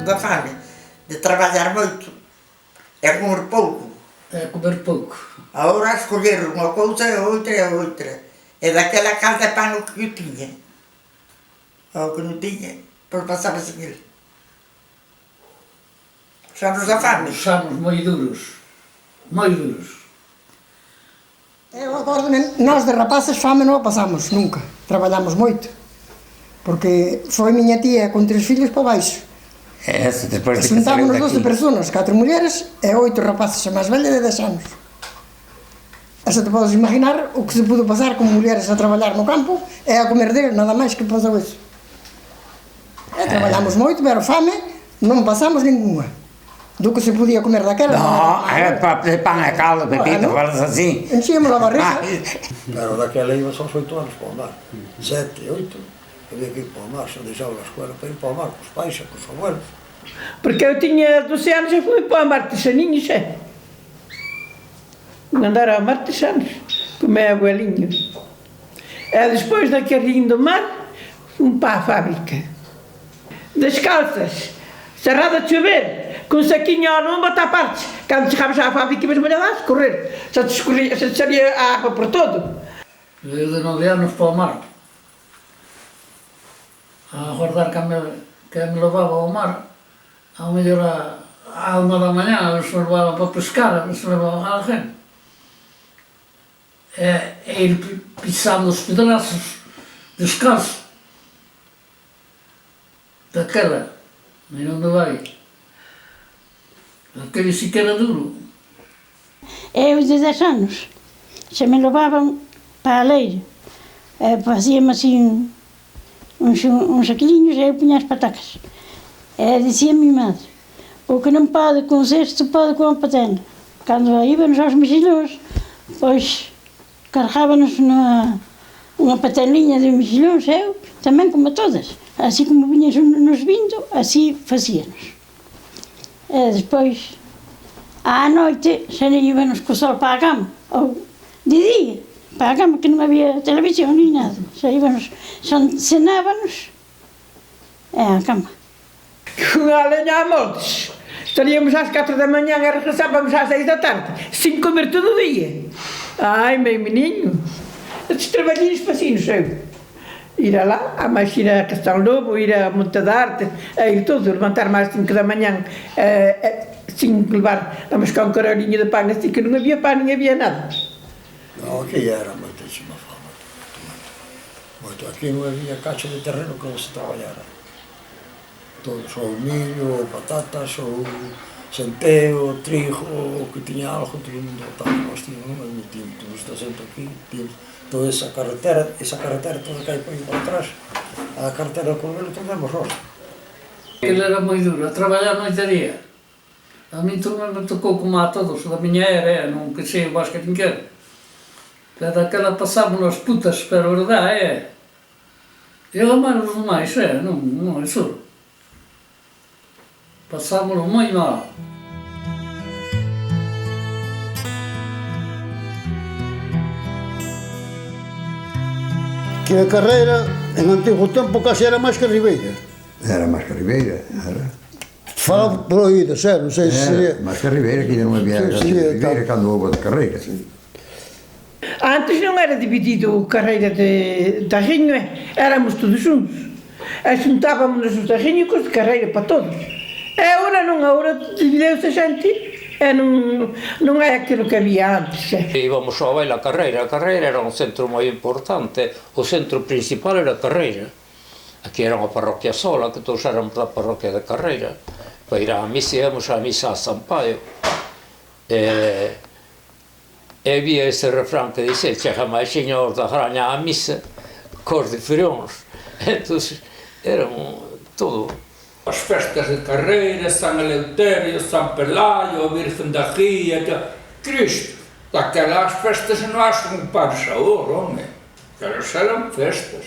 da fame, de trabalhar moito, é comer pouco. É comer pouco. Agora a escolher uma coisa é outra. É daquela calda de pano que eu tinha. Ou que não tinha, depois passava a seguir. Estamos da fame. Estamos muito duros. Muito duros. Eu acordo-me, nós de rapazes fame não a passamos nunca. Trabalhamos muito. Porque foi minha tia com 3 filhos para baixo. Essa, depois de que Juntámos-nos saiu 12 daqui. pessoas, 4 mulheres e 8 rapazes, a mais velha de 10 anos. Essa te podes imaginar o que se pudo passar com mulheres a trabalhar no campo é a comer deles, nada mais que passou isso. Trabalhamos muito, pero fame não passamos nenhuma. Do que se podia comer daquela. Não, é para pão é caldo, Pepita, falas assim. Enchíamos a barriga. Pero daquela iba só aos 8 anos para o mar. 7, 8, havia que ir para o mar, só deixava a escola para ir para o mar com os pais, com os abuelos. Porque eu tinha 12 anos e fui para o mar de Saninhos, andar ao mar de Sanos, com o meu abuelinho. Depois da carrinho do mar, fomos para a fábrica. Descalças, cerrada de chover, com um saquinho ao lombo a tapar-te. Quando chegávamos à fábrica, íamos malhar a correr. Já te saía a água por todo. Eu de 9 anos para o mar. A aguardar que me levava ao mar. Ao melhor à 1 da manhã, eles me levavam para pescar, eles me levavam a alguém. É ir pisando os pedaços descalço. Daquela, e onde vai? Aquele sim que era duro. Eu, de 10 anos, se me levavam para a leira, fazia-me assim uns saquinhos e eu punha as patacas. Dizia a minha madre, o que não pode com o cesto, pode com a patena. Quando íamos aos mexilhões, pois carregava-nos uma patelinha de mexilhões, eu também como todas. Assim como vinhas-nos vindo, assim fazíamos. Depois, à noite, íamos com o sol para a cama, ou de dia, para a cama, que não havia televisão nem nada. Saíamos, cenávamos, à cama. Com a lenha a montes. Estaríamos às 4 da manhã e regressávamos às 6 da tarde, sem comer todo o dia. Ai, meu menino, esses trabalhinhos facinhos, eu. Ir lá, a mais ir a Castelo Lobo, ir a Monte da Arte, a ir tudo, levantar mais às 5 da manhã, sem levar, a buscar um carolinho de pão, assim que não havia pão, nem havia nada. Não, aqui era muitíssima fama. Muito. Aqui não havia caixa de terreno que não se trabalhara. Todos, ou milho, ou batatas, ou centeio, trigo, ou que tinha algo, todo mundo estava. Nós tínhamos 200 aqui, tínhamos toda essa carretera toda que aí para trás, a carretera com ele toda é borrosa. Ele era muito duro, a trabalhar a noite dia. A mim turma me tocou como a todos, da minha era, não que sei o basquete inteiro. Daquela passávamos as putas para a verdade, Eu amava-os mais, não é isso. Passávamos muito mal. Que a carreira, em antigo tempo, casi era máis que Ribeira. Era mais que a Ribeira, era. Falava por oído, sério, não sei se seria... Mais que a Ribeira, que ainda não havia Ribeira quando houve a carreira. Antes não era dividido a carreira de tarrinho, éramos todos juntos. Juntávamos os tarrinhos com a carreira para todos. Agora dividiu-se a gente. Non é aquilo que había antes. Íbamos a ver a carreira era un centro moi importante, o centro principal era a carreira. Aquí era unha parroquia sola, que todos éramos da parroquia de Carreira. Para ir á misa, íbamos á misa a Sampaio. E había ese refrán que dice, chega máis señor da graña á misa, cos de frións. Entón, era todo. As festas de Carreira, San Eleuterio, San Pelayo, a Virgen da Guía, Cristo. Daquelas festas non as compares agora, home. Aquelas eran festas.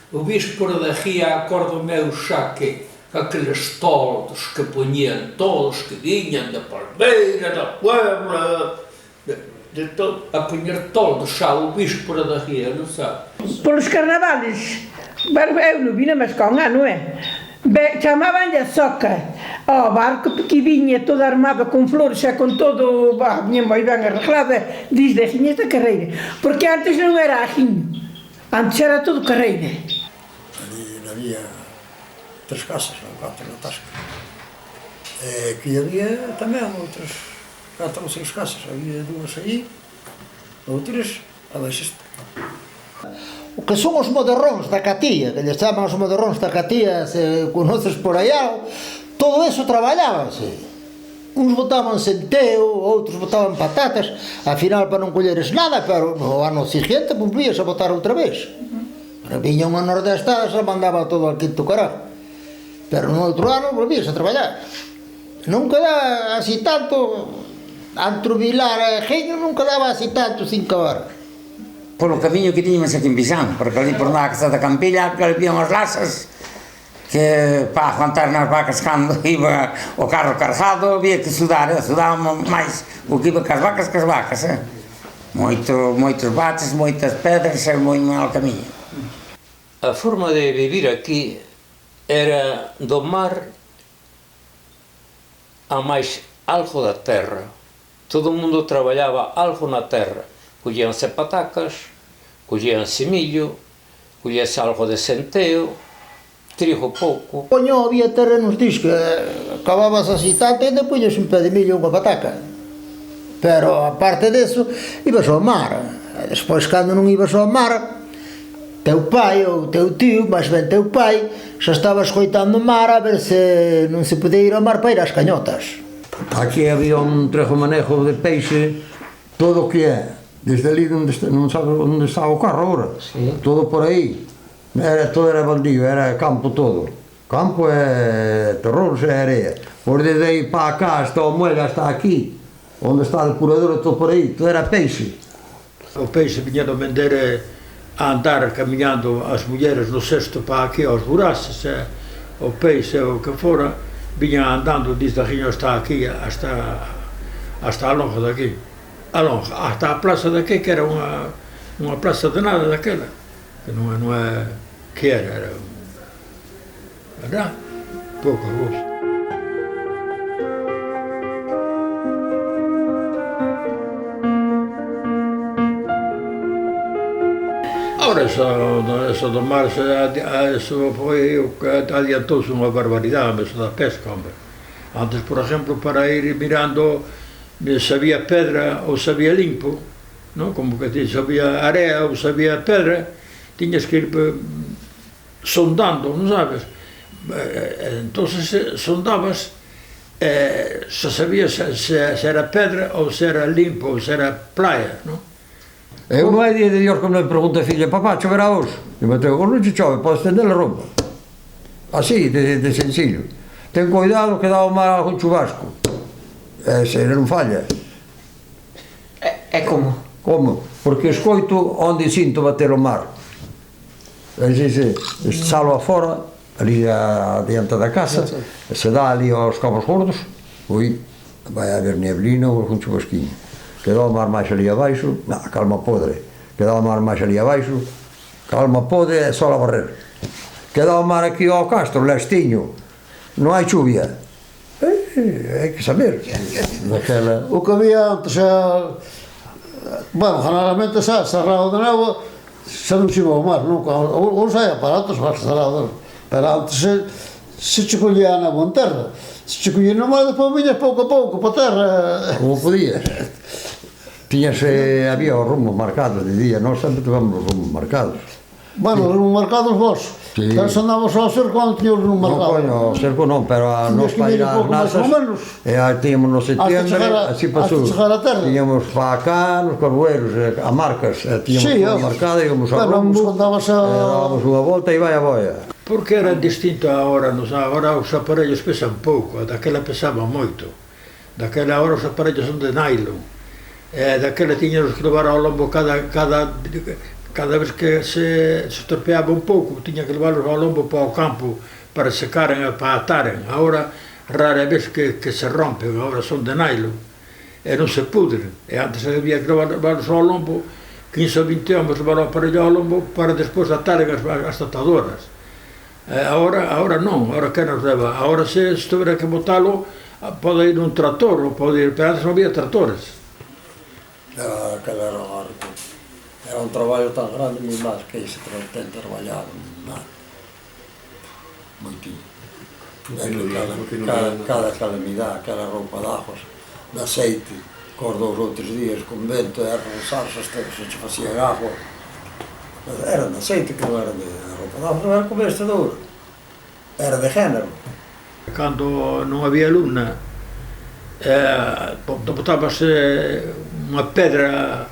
O Bispo da Guía, acordo meu xa que aqueles toldos que poñían todos, que viñan da Palmeira, da Puebla, de todo, a poñer toldos xa o Bispo da Guía, non sabe? Polos carnavales, eu non vina, mas cá un ano, Chamaban-lhe soca ao barco porque viña toda armada con flores e con todo, viña moi ben arreglada, desde axiñas da carreira, porque antes non era axiño, antes era todo carreira. Ali había 3 casas, ou 4 na tasca. E que había tamén outras 4 ou 6 casas, había 2 aí, outras abaixo. O que son os moderróns da Catía, que lles chaman os moderróns da Catía, se conoces por aí algo, todo eso traballábase. Uns botaban centeo, outros botaban patatas, ao final para non colleres nada, pero no ano siguiente volvías a botar outra vez. Viña unha nordestada, se mandaba todo al quinto carajo. Pero no outro ano volvías a traballar. Non quedaba así tanto, antro Vilar e Geño non quedaba así tanto 5 horas. Polo camiño que tiñamos aquí en Pixán, porque ali por na casa da Campilla que había unhas lasas que para aguantar nas vacas cando iba o carro cargado había que sudar, sudábamos máis o que iba cas vacas que as vacas, moitos bates, moitas pedras e moi mal camiño. A forma de vivir aquí era do mar a máis algo da terra. Todo o mundo traballaba algo na terra. Collíanse patacas, collíanse millo, collíanse algo de centeo, trigo pouco. Coño, había terrenos dis que acababas así tanto e depois un pé de millo e unha pataca. Pero, aparte deso, ibas ao mar. Despois, cando non ibas ao mar, teu pai ou teu tío, máis ben teu pai, xa estaba escoitando o mar a ver se non se podía ir ao mar para ir ás cañotas. Aquí había un trejo manejo de peixe, todo o que é. Desde ali non sabe onde está o carro agora, todo por aí, todo era baldío, era campo todo, campo e terroros e area, por desde aí para cá, hasta o muelle, hasta aquí, onde está o depurador e todo por aí, todo era peixe. O peixe viña do Mendere a andar camiñando as mulleres no cesto para aquí aos buraces, o peixe o que fora, viña andando desde Ajiño hasta aquí, hasta a lonja de aquí. Hasta a plaza daqui, que era unha plaza de nada daquela, que non é que era pouco a gosto. Ahora eso do mar, eso adiantouse unha barbaridade, eso da pesca, hombre. Antes, por exemplo, para ir mirando se había pedra ou se había limpo, non? Como que se había area ou se había pedra, tiñas que ir sondando, non sabes? Entonces sondabas, se sabías se era pedra ou se era limpo ou se era playa, non? Eu non hai día de Dios que me pregunta a filla, papá, choverá hoxe? E me digo, non che chove, podes tender a roupa. Así, de sencillo. Ten cuidado que dá o mar algún chubasco. Se non falla. E como? Como? Porque escoito onde sinto bater o mar. Se salo afora, ali adiante da casa, se dá ali aos cabos gordos, vai haber neblina ou algún chubasquinho. Queda o mar máis ali abaixo, calma podre. Queda o mar máis ali abaixo, calma podre e sol a barrer. Queda o mar aquí ao castro, lestiño, non hai chuvia. Hai que saber. O que había antes, bueno, generalmente xa cerrado de novo, xa non se iba ao mar, nunca. Uns hai aparatos para cerrado, pero antes se che collía na boa terra. Se che collía no mar, depois viñas pouco a pouco para terra. Como podías. Había os rumos marcados de día, nós sempre tivemos os rumos marcados. Bueno, os rumos marcados vos. Pero se andamos ao cerco, non tiña os rumos marcados. Non, ao cerco non, pero a nos para ir ás nasas, tíamos no septiembre, así pasou. Tiñamos para cá, nos carboeiros, a marcas, tiñamos unha marcada, íamos a rumos, dábamos unha volta e vai a boia. Porque era distinto agora, agora os aparellos pesan pouco, daquela pesaban moito. Daquela hora os aparellos son de nylon. Daquela tiñamos que levar ao lombo cada vez que se estropeaba un pouco, tiña que levarlos ao lombo para o campo para secaren e para ataren. Agora, rara vez que se rompen, agora son de nylon e non se pudren. E antes había que levarlos ao lombo, 15 ou 20 homens levar o aparello ao lombo para despois ataren as atadoras. Ahora non, ahora que nos leva. Ahora se tuvera que botalo, pode ir un tractor, ou pode ir, pero antes non había tractores. Aquela era o arco. Era un traballo tan grande, moi máis que ese ten traballado, moitinho. Cada calamidade, aquela roupa de ajos, de aceite, cos 2 ou 3 días con vento e arrosarse hasta que se che facía agua. Era de aceite, que non era de roupa de ajos, non era como este de ouro. Era de género. Cando non había luna, botábase unha pedra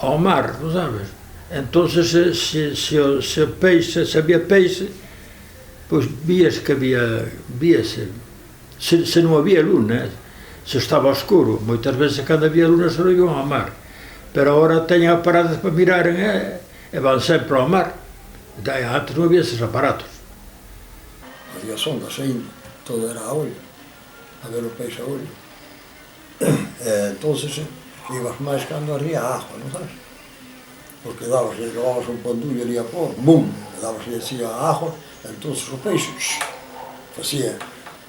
ao mar, non sabes? Entón, se había peixe, pois víase que víase. Se non había luna, se estaba oscuro, moitas veces cando había luna se non iban ao mar. Pero agora teñen aparatos para miraren e van sempre ao mar. Antes non había eses aparatos. Había sondas ainda, todo era a ollo, a ver o peixe a ollo. Entón, ibas máis cando había agua, non sabes? Porque levabas un pandullo ali a pôr, bum, dabas así a agua, entón o peixe facía,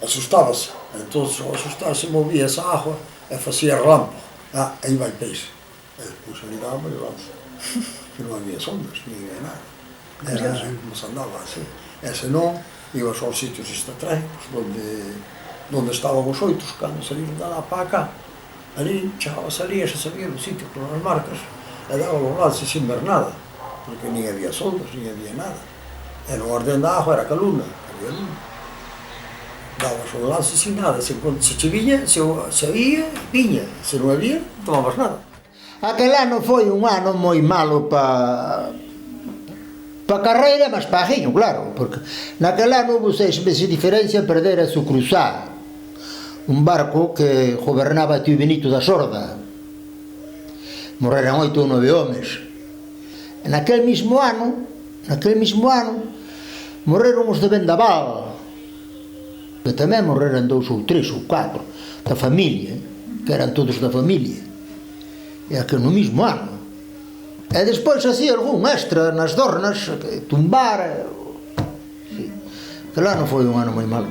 asustábase, entón ao asustarse movía esa agua e facía relámpago. Aí vai peixe. E despois ali daba e lanza. Que non había sondas, non había nada. Era como se andaba así. E senón, ibas aos sitios estratégicos onde estaban os oitos, cando salían de lá para cá. Ali, chegabas ali e se sabía o sitio con as marcas e daban os lances sin ver nada, porque nin había soldas, nin había nada. E no orden da agua era caluna, había luna. Dabas os lances sin nada, se che viña, se había, viña, se non había, non tomabas nada. Aquel ano foi un ano moi malo para carreira, mas para Ajiño, claro, porque naquel ano houve 6 meses de diferencia en perder a su cruzada, un barco que gobernaba Tío Benito da Sorda. Morreran 8 ou 9 homes. E naquel mismo ano, morreron os de Vendaval, que tamén morreran 2 ou 3 ou 4 da familia, que eran todos da familia. E aquel no mismo ano. E despois así algún extra nas dornas, tumbar. Sí. Aquel ano foi un ano moi malo.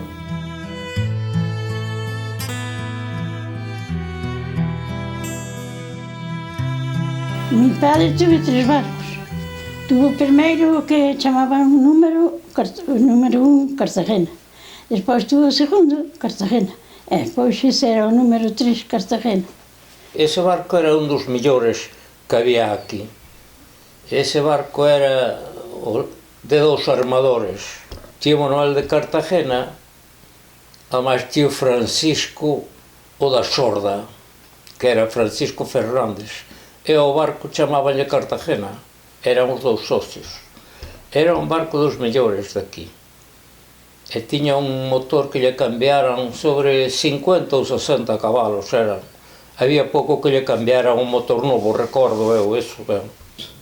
Mi padre tuvo 3 barcos. Tuvo o primeiro que chamaban o número 1, Cartagena. Despois tuvo o segundo, Cartagena. E depois ese era o número 3, Cartagena. Ese barco era un dos mellores que había aquí. Ese barco era de 2 armadores. Tío Manuel de Cartagena, a máis tío Francisco o da Sorda, que era Francisco Fernández. E o barco chamabanlle Cartagena. Eran os 2 socios. Era un barco dos mellores daqui. E tiña un motor que lle cambiaran sobre 50 ou 60 cabalos, eran. Había pouco que lle cambiaran un motor novo, recordo eu, eso, ben.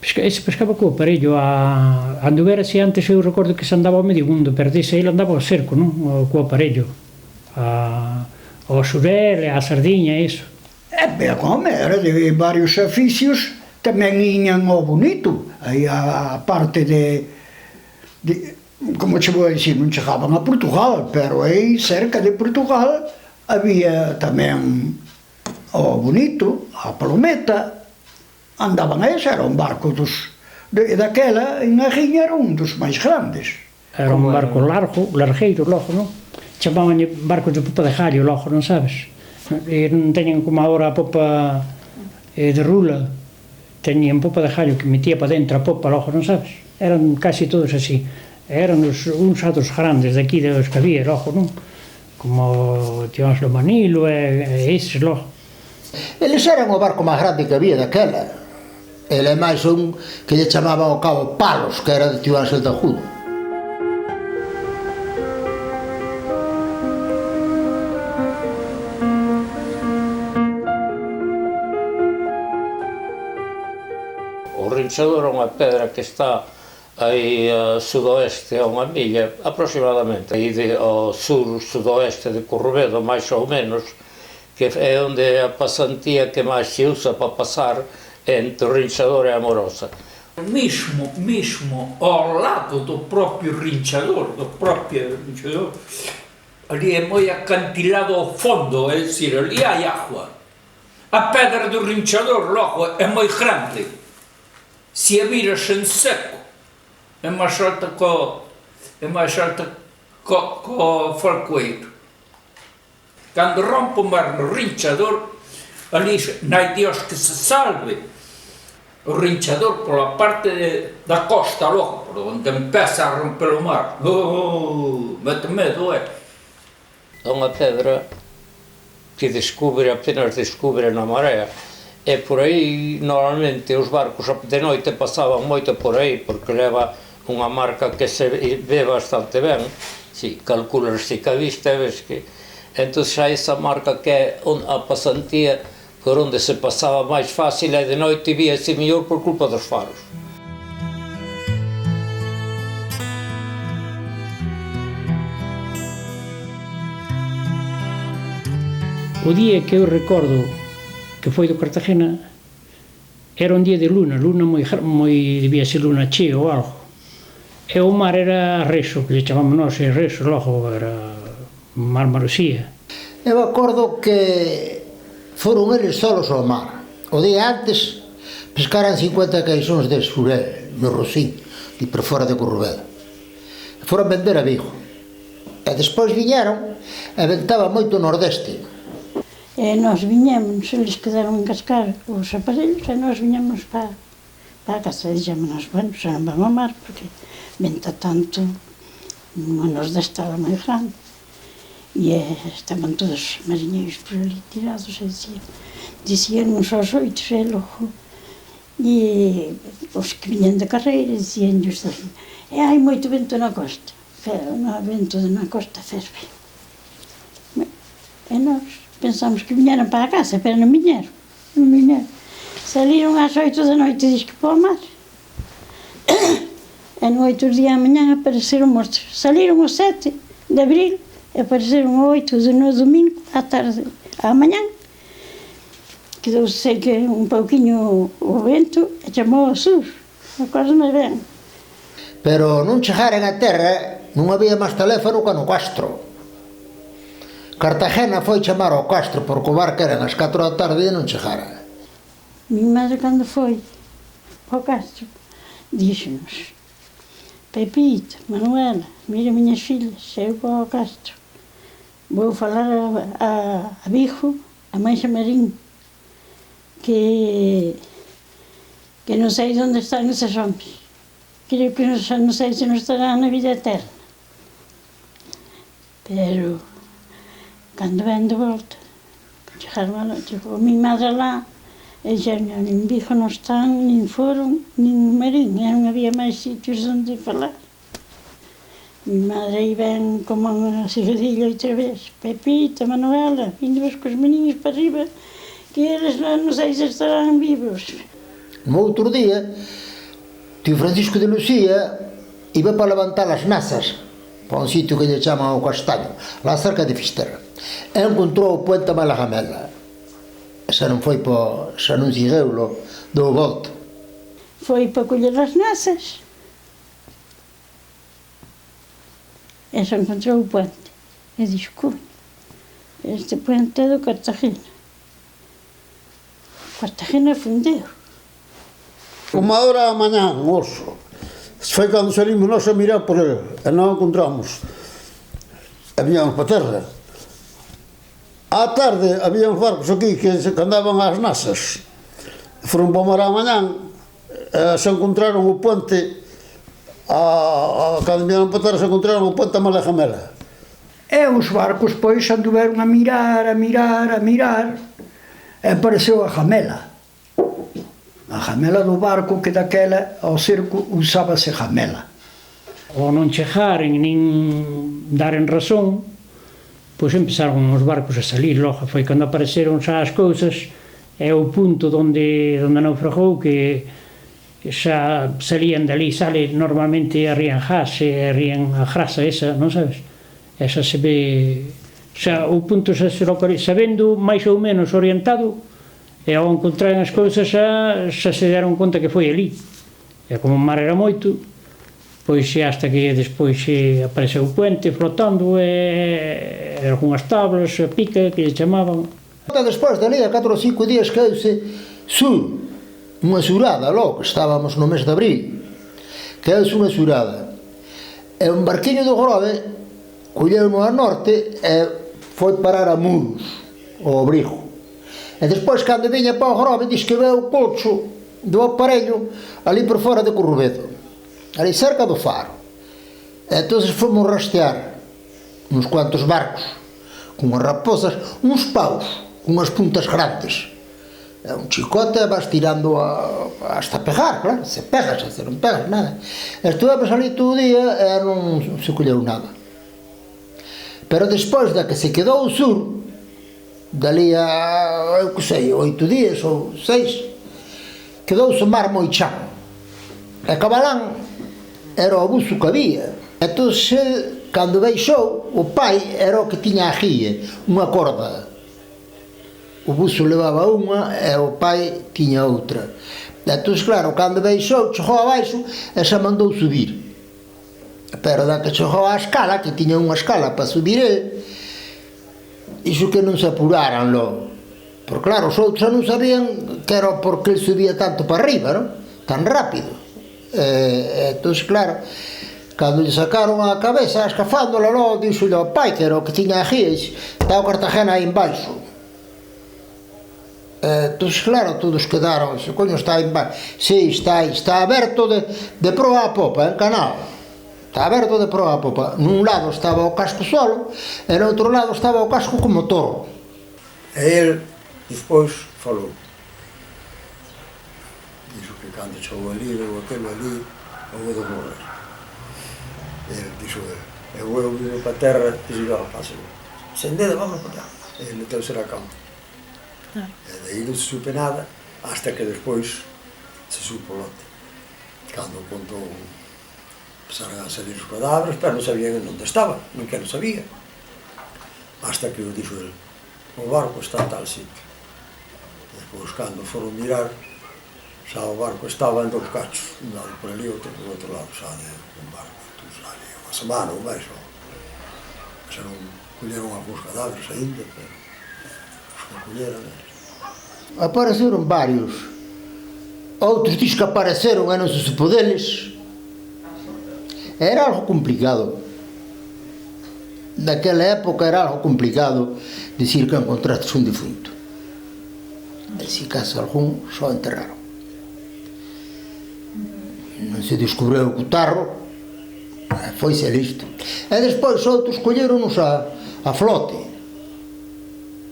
Se pescaba co aparello, ando ver así antes eu recordo que se andaba ao medio mundo, pero dise ele andaba ao cerco, non? Co aparello. Ao xurel, a sardiña, iso. Ben, era de varios oficios, tamén iñan ao bonito, aí a parte de como che vou dicir, non chegaban a Portugal, pero aí cerca de Portugal había tamén ao bonito, a Palometa, andaban a ese, era un barco daquela, en Ajiña era un dos máis grandes. Era un barco largo, largueiro logo, non? Chamaban barcos de popa de jallo logo, non sabes? E non teñen como agora a popa de rula, teñen popa de jallo que metía para dentro a popa logo, non sabes? Eran casi todos así. Eran uns atos grandes daqui dos que había logo, non? Como Tío Ángelo Manilo e eses logo. Eles eran o barco máis grande que había daquela. Ele é máis un que lle chamaban ao cabo Palos, que era de Tío Ángel de Ajudo. O Rinchador é unha pedra que está aí a sudoeste a unha milla aproximadamente, aí ao sur-sudoeste de Corrubedo, máis ou menos, que é onde a pasantía que máis se usa para pasar entre o Rinchador e a Amorosa. Mesmo ao lado do próprio rinchador, ali é muito acantilado ao fundo, é dizer, ali há água. A pedra do rinchador logo é muito grande. Se a viras em seco, é mais alta que o falcoeiro. Quando rompe o mar no rinchador, ali não há Deus que se salve. O rinchador pela parte da costa logo, por onde empieza a romper o mar. Mete medo, é? É uma pedra que apenas descobre na maré. É por aí, normalmente, os barcos de noite passavam muito por aí, porque leva uma marca que se vê bastante bem. Si calculas-se que a vista, ves que... Então, já essa marca que é a passantia, por onde se passava mais fácil, e de noite via-se melhor por culpa dos faros. O día que eu recordo que foi do Cartagena era un día de luna moi debía ser luna chea ou algo. E o mar era reso, que lle chamamos nós, reso, logo era mar marosía. Eu acordo que foron eles solos ao mar. O día antes pescaran 50 caixóns de xurel no Rosín, e por fora de Corrubel. Foron vender a Vigo. E despois viñeron e ventaba moito o nordeste. E nós viñamos, eles quedaron encascar os aparelhos e nós viñamos para a casa e dixemos, bueno, xa non vamos ao mar porque venta tanto, a nos estaba moi grande. E estaban todos marinheiros por ali tirados e dicían uns aos oitos e logo e os que viñan da carreira dicían hai moito vento na costa, o vento na costa ferve. E nós pensamos que viñeran para a casa, pero non viñeron. Saliron ás 8 da noite, diz que para o mar. E no 8 día da manhã apareceron mortos. Saliron o 7 de abril e apareceron o 8 no domingo à tarde, à manhã. Quedou-se que un pouquinho o vento e chamou ao sur. A coisa máis ben. Pero non chegaran a terra, non había máis teléfono que no Castro. Cartagena foi chamar ao Castro porque o barco eran as 4 da tarde e non chegara. Mi madre cando foi ao Castro díxenos: Pepito, Manuela, mira miñas fillas, eu vou ao Castro, vou falar a Vigo, a Manxa Marín, que non sei onde están eses homens, creo que non sei se non estarán na vida eterna, pero cando ven de volta, chegaron a noite, chegou mi madre lá, e dixeron, nin Vigo non están, nin foron, nin Marín, e non había máis sitios onde falar. Mi madre aí ven como unha cigadilla outra vez, Pepita, Manuela, vindevos cos meninos para arriba, que eles non sei se estarán vivos. No outro día, tío Francisco de Lucía iba para levantar as nazas, para un sitio que lle chaman o Castaño, lá cerca de Fisterra. E encontrou o puente Malagamela. Xa non foi xa non segueu-lo, dou volta. Foi para coller as nazas. E xa encontrou o puente. E dixo, coño, este puente é do Cartagena. Cartagena fundeu. Uma hora da mañá, oso. Foi cando salimos nós a mirar por ele, e non encontramos. E viñamos para terra. À tarde había uns barcos aquí que andaban ás nasas. Foron para o mar á mañá, se encontraron o puente, cando viñeron para terra se encontraron o puente a Malagamela. E os barcos, pois, anduveron a mirar, e apareceu a jamela. A jamela do barco, que daquela, ao cerco, usábase jamela. Ao non chegaren, nin daren razón, pois empezaron os barcos a salir logo. Foi cando apareceron xa as cousas, é o punto onde naufragou, que xa salían dali, sale normalmente a Rianjás, e a grasa esa, non sabes? Esa se ve, xa o punto xa se localiza, sabendo máis ou menos orientado, e ao encontrar as cousas xa se deron conta que foi ali. E E como o mar era moito, pois hasta que despois apareceu o puente flotando e algunhas tablas, a pica que lle chamaban. Despois dali, a 4 ou 5 días, queuse unha surada, logo, estábamos no mes de abril, queuse unha surada. E un barquiño do Grove colleu-no a norte e foi parar a Muros, ao abrigo. E despois, cando viña para o Grove, diz que veu o colcho do aparello ali por fora de Corrubedo, ali cerca do faro. E entón fomos rastrear uns cuantos barcos con unhas raposas, uns paus con unhas puntas grandes. E un chicote vas tirando hasta pegar, claro, se pegas, se non pegas, nada. Estuvemos ali todo o día e non se colleu nada. Pero despois da que se quedou o sur, dali a, eu que sei, 8 días ou 6, quedouse o mar moi chano. E Cabalán era o buzo que había. Entón, cando baixou, o pai era o que tiña a guía, unha corda. O buzo levaba unha e o pai tiña outra. Entón, claro, cando baixou, chegou abaixo e se mandou subir. Pero da que chegou á escala, que tiña unha escala para subir ele, iso que non se apuraran logo. Porque claro, os outros non sabían que era porque ele subía tanto para arriba, non? Tan rápido. Entón, claro, cando lle sacaron a cabeza a escafándola, logo dixo-lle ao pai, que era o que tiña a guía, está o Cartagena aí embaixo. Entón, claro, todos quedaron, coño, está aí embaixo. Si, está aí, está aberto de proa a popa, en canal. Está aberto de proa a popa. Nun lado estaba o casco solo, e no outro lado estaba o casco con motor. E ele, despois, falou. Dixo que cando chegou ali, ou aquilo ali, ou de morrer. Ele, dixo ele, eu vivo para a terra, dixo eu, paso, sendeda, vamos para terra. E ele meteuse na cama. E daí non se supe nada, hasta que despois se supo lote. Cando contou, empezaron a salir os cadáveres, pero non sabían onde estaba, non que non sabía. Hasta que o dixo ele, o barco está en tal sitio. Despois, cando foron mirar, xa o barco estaba en 2 cachos, un lado por ali, outro por outro lado, xa de un barco. Entón, xa ali unha semana ou máis, xa non colleron algúns cadáveres ainda, pero os que colleron apareceron varios. Outros dis que apareceron e non se supo deles. Era algo complicado. Naquela época era algo complicado dicir que encontraste un difunto. E se caso algún, só enterraron. Non se descubreu o tarro, foise listo. E despois outros colleronos a flote,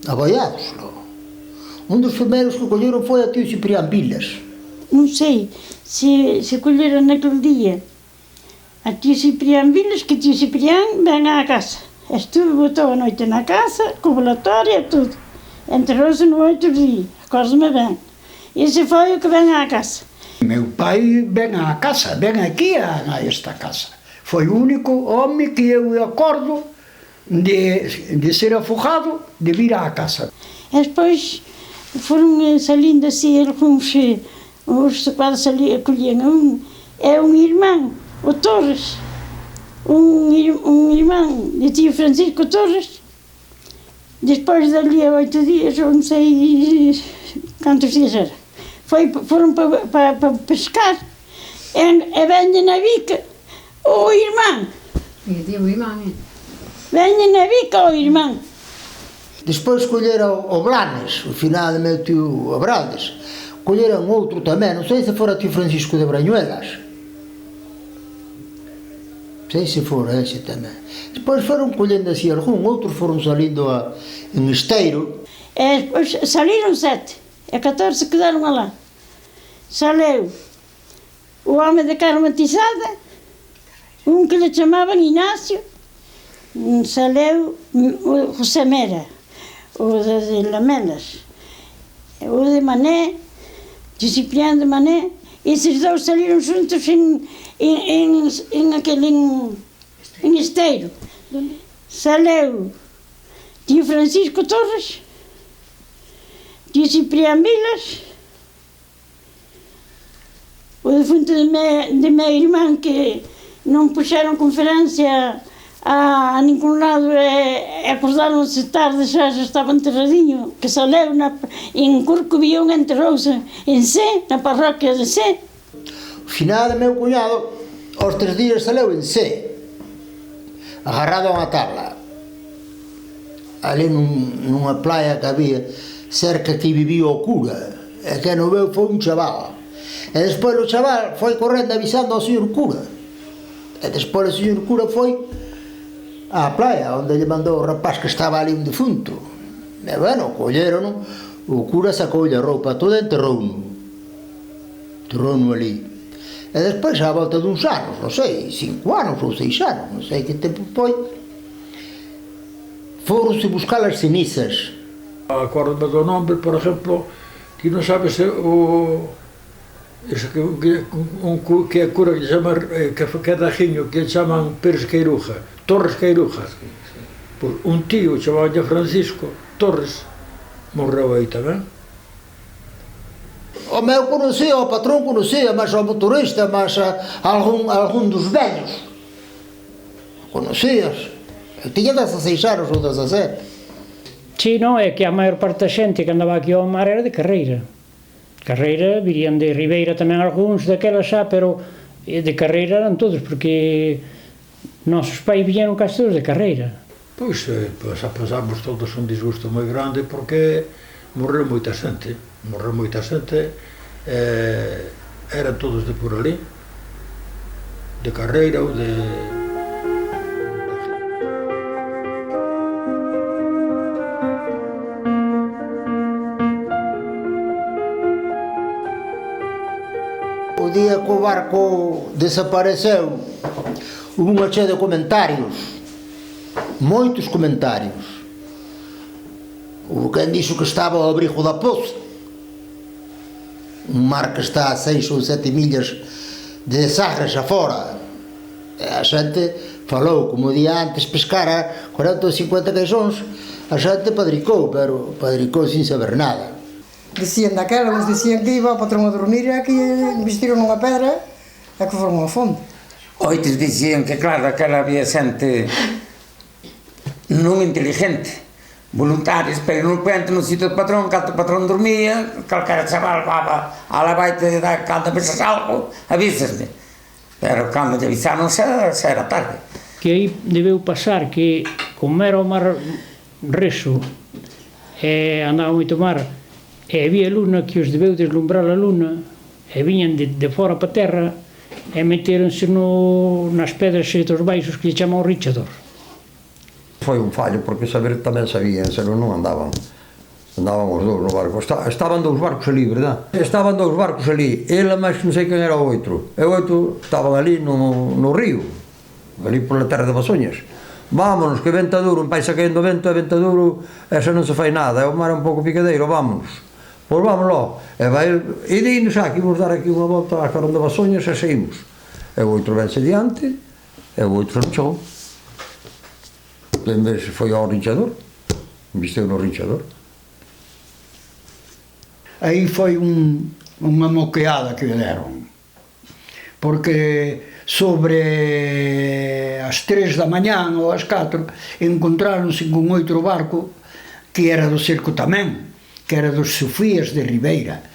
aboiados logo. Un dos primeiros que colleron foi a tío Ciprián Vilas. Non sei se colleron naquele día a tío Ciprián Vilas, que tío Ciprián ven á casa. Estuve, botou a noite na casa, co volatorio e tudo. Enterrouse no 8 días, acordo-me ben. Ese foi o que ven á casa. Meu pai ven á casa, ven aquí a esta casa. Foi o único home que eu acordo de ser afogado, de vir á casa. E despois foron salindo así, algúns, os quadros ali acolhiam un irmán, o Torres, un irmán de tío Francisco Torres. Despois dali a 8 dias, ou non sei cantos dias era, foron para pescar e vende na bica o irmán. Vende na bica o irmán. Despois collera o Blanes, o final de meu tío Abraldes. Colleran outro tamén, non sei se fora tío Francisco de Brañuelas. Non sei se fora ese tamén. Despois foron collendo así algún, outros foron salindo en Esteiro. E despois saliron 7, e 14 quedaron alá. Saleu o home de cara matizada, un que le chamaban Ignacio, saleu o José Mera, o de Lamelas, o de Mané, de Ciprián de Mané. Esses dous saliron xuntos en Esteiro. Saleu tío Francisco Torres, tío Ciprián Vilas O defunto de meu irmán que non puxeron conferencia a ningún lado e acordaronse tarde, xa estaba enterradiño, que saleu en Corcobión, enterrouse en Sé, na parroquia de Sé. O finado de meu cuñado, aos 3 días saleu en Sé, agarrado a unha tabla, ali nunha playa que había cerca que vivía o cura, e que non veu foi un chaval. E despois o chaval foi correndo avisando ao señor cura. E despois o señor cura foi á playa, onde lle mandou o rapaz que estaba ali un defunto. E bueno, colleron, o cura sacoulle a roupa toda e enterrou-no ali. E despois, á volta duns anos, non sei, 5 anos ou 6 anos, non sei que tempo foi, foronse buscar as cenizas. Acordo do nome, por exemplo, que non sabes que é cura que chama, que é dajiño, que chaman Pérez Queiruja, Torres Queiruja. Un tío chamaba Francisco Torres, morreu aí tamén. O meu conocía, o patrón conocía, mas o motorista, mas algún dos vellos. Conocías. Eu tiña 16 anos ou 17. Sí, non, é que a maior parte da xente que andaba aquí ao mar era de Carreira. Carreira, virían de Ribeira tamén algúns daquela xa, pero de Carreira eran todos, porque nosos pais vieron casi todos de Carreira. Pois, pasamos todos un disgusto moi grande, porque morreu moita xente, eran todos de por ali, de Carreira ou de... O día que o barco desapareceu, hubo unha chea de comentarios, moitos comentarios. Houve quen dixo que estaba ao abrigo da Poza, un mar que está a 6 ou 7 millas de Sagres afora. E a xente falou, como día antes pescara 40 ou 50 caixóns, a xente padricou, pero padricou sin saber nada. Dicían daquela, uns dicían que iba o patrón a dormir e aquí investiron nunha pedra e que foron ao fondo. Oites dicían que, claro, aquela había xente non inteligente, voluntarios, pero non puente no sitio do patrón, cando o patrón dormía, calquera chaval vaba a la baita de cando pensas algo, avísasme. Pero cando te avisaron xa era tarde. Que aí debeu pasar que, como era o mar reso, e andaba moito mar, e había luna que os debeu deslumbrar a luna, e viñan de fora para terra, e meteronse nas pedras e dos baixos que lle chaman o Richador. Foi un fallo, porque saber tamén sabían, senón non andaban. Andaban os dous no barco. Estaban 2 barcos ali, verdad? Estaban 2 barcos ali, ele máis non sei quen era o outro. E o outro estaban ali no río, ali pola terra de Basoñas. Vámonos, que venta duro, un pai xa caendo vento e venta duro, e xa non se fai nada, e o mar é un pouco picadeiro, vámonos. Pois vámonos, e dinos xa, que imos dar aquí unha volta a carón de Basoñas e saímos. E o outro vense diante, e o outro non chegou. En vez foi ao rinchador, invisteu no rinchador. Aí foi unha moqueada que deron, porque sobre as 3 da mañán ou as 4 encontráronse con outro barco que era do cerco tamén, que era dos Sofías de Ribeira.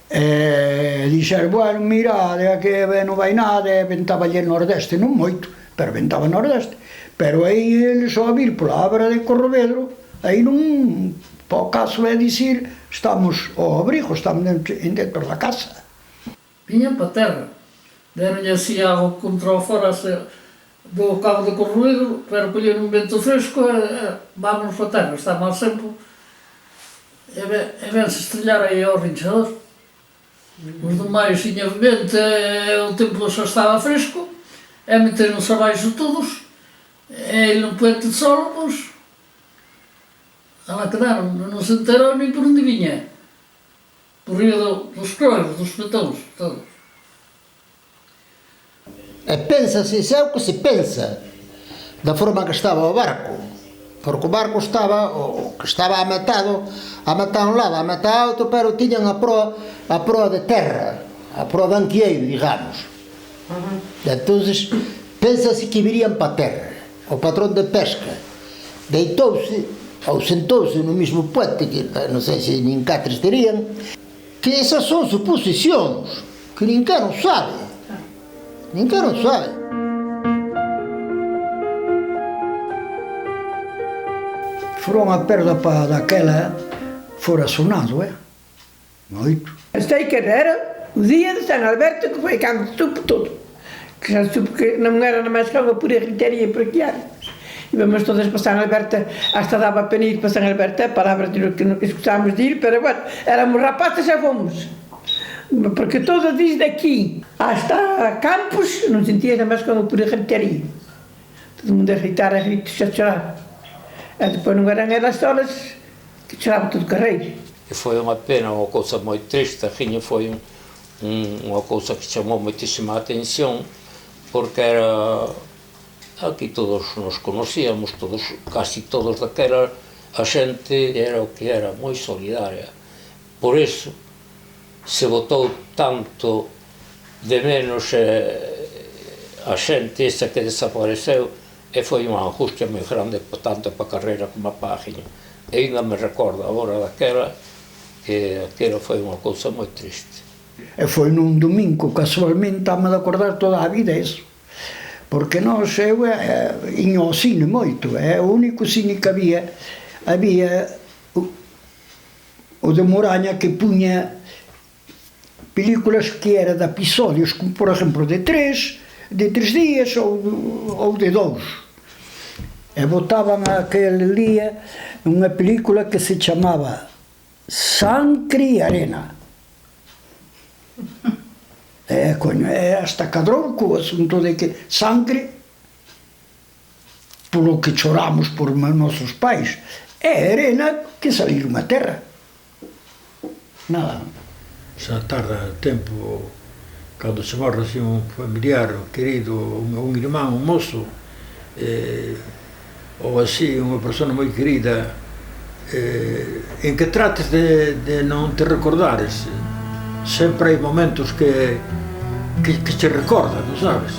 E dixeron, bueno, mirade, que non vai nada, e ventaba lle nordeste, non moito, pero ventaba nordeste. Pero aí eles ao vir pola abra de Corrovedro, aí non, para o caso é dicir, estamos ao abrigo, estamos dentro da casa. Viñan para terra, deronlle así algo contra o fora do cabo de Corrovedro, pero colleron un vento fresco e vámonos para terra, está mal tempo. E vense estrellar aí ao rinchador. Os demais tiña vento e o tempo xa estaba fresco, e meteron-se abaixo todos, e ele non puente solo, pois, lá quedaron, non se enterou nem por onde viña. Por río dos croios, dos petóns, todos. E pensa-se, é o que se pensa, da forma que estaba o barco. Porque o barco estaba amatado a un lado, amatado a outro, pero tiñan a proa de terra. para o danqueiro, digamos. Entonces, pensa-se que virían para a terra. O patrón de pesca deitouse, ou sentouse no mismo puente, que non sei se nin catres terían, que esas son suposicións, que ninguén o sabe. Ninguén o sabe. Foron a perda para daquela, fora sonado, moito. Sei que era o día de San Alberto, que foi cando estupo todo. Que xa estupo que non era na máis que unha pura gritería por aquí. Íbamos todos para San Alberto, hasta daba pena ir para San Alberto, palabras de que non escutábamos de ir, pero bueno, éramos rapaces e fomos. Porque todo desde aquí hasta Campos non sentías nada máis que unha pura gritería. Todo o mundo a gritar, a gritos, a chorar. E depois non eran as horas que choraba todo carreiro. E foi unha pena, unha cousa moi triste, axiña foi unha cousa que chamou moitísima atención, porque era, aquí todos nos conocíamos, todos, casi todos daquela, a xente era o que era, moi solidaria. Por iso se botou tanto de menos a xente esa que desapareceu, e foi unha angustia moi grande, tanto para a carreira como para a Axiña. E ainda me recordo agora daquela, que aquela foi unha cousa moi triste. E foi nun domingo, casualmente, ame de acordar toda a vida eso. Porque nós, eu, iño ao cine moito, é o único cine que había o de Moraña, que puña películas que era de episodios, como por exemplo de 3 días ou de 2. E botaban aquele día unha película que se chamaba Sangre e Arena. Hasta cadrou co asunto de que sangre, polo que choramos por nosos pais, e arena que salir unha terra. Nada. Xa tarda tempo, cando se morre así un familiar, un querido, un irmán, un mozo, ou así, unha persona moi querida, en que trates de non te recordares. Sempre hai momentos que te recordan, non sabes?